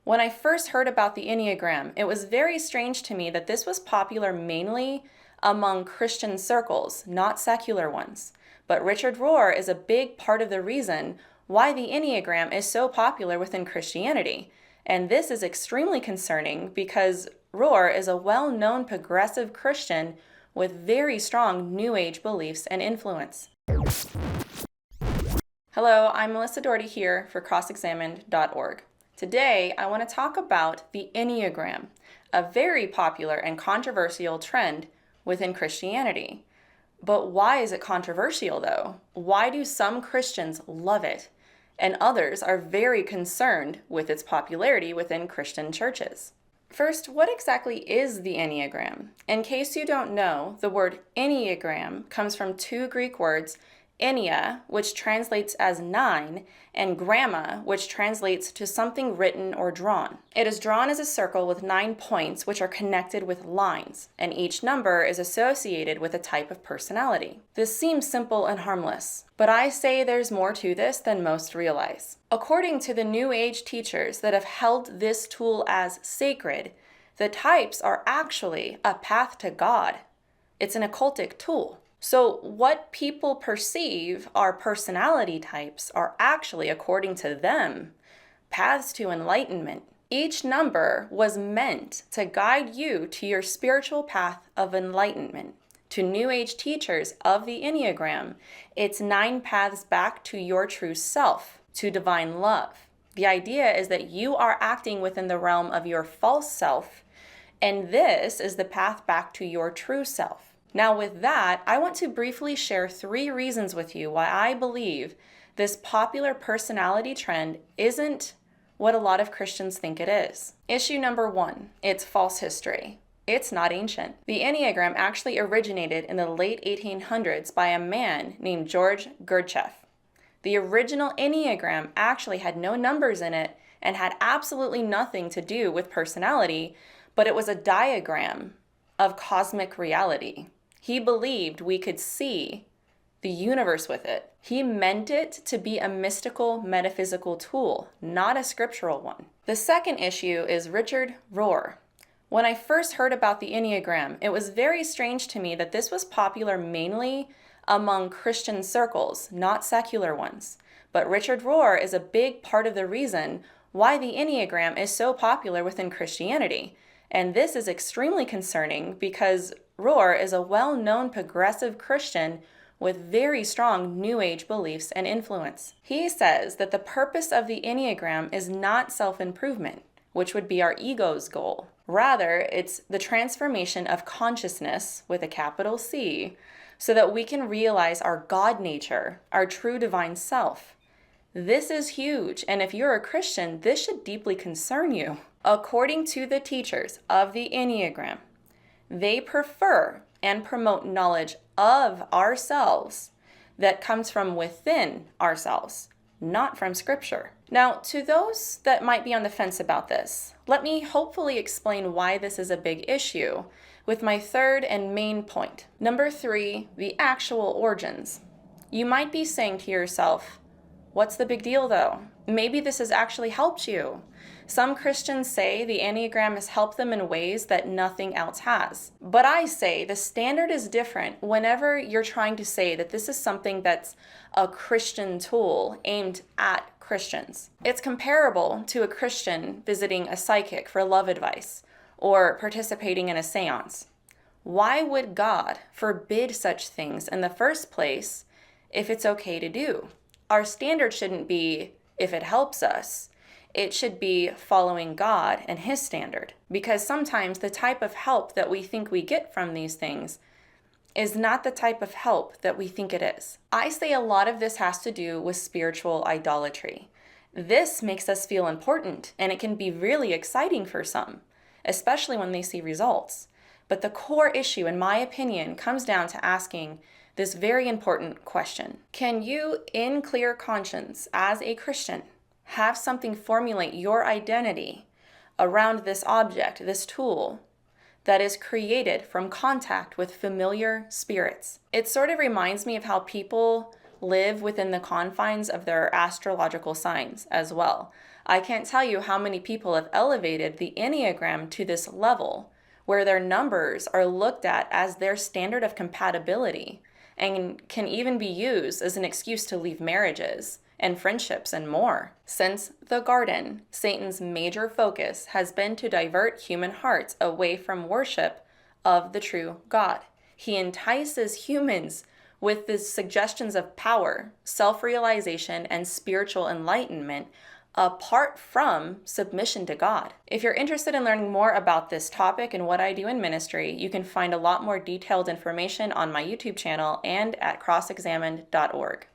When I first heard about the Enneagram, it was very strange to me that this was popular mainly among Christian circles, not secular ones. But Richard Rohr is a big part of the reason why the Enneagram is so popular within Christianity. And this is extremely concerning because Rohr is a well-known progressive Christian with very strong New Age beliefs and influence. Hello, I'm 𝗦𝗨𝗣𝗗𝗏𝗧 here for crossexamined.org. Today, I want to talk about the Enneagram, a very popular and controversial trend within Christianity. But why is it controversial, though? Why do some Christians love it, and others are very concerned with its popularity within Christian churches? First, what exactly is the Enneagram? In case you don't know, the word Enneagram comes from two Greek words, ennea, which translates as 9, and gramma, which translates to something written or drawn. It is drawn as a circle with 9 points, which are connected with lines, and each number is associated with a type of personality. This seems simple and harmless, but I say there's more to this than most realize. According to the New Age teachers that have held this tool as sacred, the types are actually a path to God. It's an occultic tool. So what people perceive are personality types are actually, according to them, paths to enlightenment. Each number was meant to guide you to your spiritual path of enlightenment. To New Age teachers of the Enneagram, it's 9 paths back to your true self, to divine love. The idea is that you are acting within the realm of your false self, and this is the path back to your true self. Now with that, I want to briefly share 3 reasons with you why I believe this popular personality trend isn't what a lot of Christians think it is. Issue number 1, it's false history. It's not ancient. The Enneagram actually originated in the late 1800s by a man named 𝗧𝗔𝗫-𝗗𝗘. The original Enneagram actually had no numbers in it and had absolutely nothing to do with personality, but it was a diagram of cosmic reality. He believed we could see the universe with it. He meant it to be a mystical, metaphysical tool, not a scriptural one. The second issue is Richard Rohr. When I first heard about the Enneagram, it was very strange to me that this was popular mainly among Christian circles, not secular ones. But Richard Rohr is a big part of the reason why the Enneagram is so popular within Christianity. And this is extremely concerning because Rohr is a well-known progressive Christian with very strong New Age beliefs and influence. He says that the purpose of the Enneagram is not self-improvement, which would be our ego's goal. Rather, it's the transformation of consciousness with a capital C, so that we can realize our God nature, our true divine self. This is huge, and if you're a Christian, this should deeply concern you. According to the teachers of the Enneagram, they prefer and promote knowledge of ourselves that comes from within ourselves, not from Scripture. Now, to those that might be on the fence about this, let me hopefully explain why this is a big issue with my third and main point. Number 3, the actual origins. You might be saying to yourself, what's the big deal though? Maybe this has actually helped you. Some Christians say the Enneagram has helped them in ways that nothing else has. But I say the standard is different whenever you're trying to say that this is something that's a Christian tool aimed at Christians. It's comparable to a Christian visiting a psychic for love advice or participating in a seance. Why would God forbid such things in the first place if it's okay to do? Our standard shouldn't be if it helps us. It should be following God and His standard, because sometimes the type of help that we think we get from these things is not the type of help that we think it is. I say a lot of this has to do with spiritual idolatry. This makes us feel important, and it can be really exciting for some, especially when they see results. But the core issue, in my opinion, comes down to asking this very important question. Can you, in clear conscience, as a Christian, have something formulate your identity around this object, this tool, that is created from contact with familiar spirits? It sort of reminds me of how people live within the confines of their astrological signs as well. I can't tell you how many people have elevated the Enneagram to this level, where their numbers are looked at as their standard of compatibility and can even be used as an excuse to leave marriages and friendships and more. Since the garden, Satan's major focus has been to divert human hearts away from worship of the true God. He entices humans with the suggestions of power, self-realization, and spiritual enlightenment apart from submission to God. If you're interested in learning more about this topic and what I do in ministry, you can find a lot more detailed information on my YouTube channel and at crossexamined.org.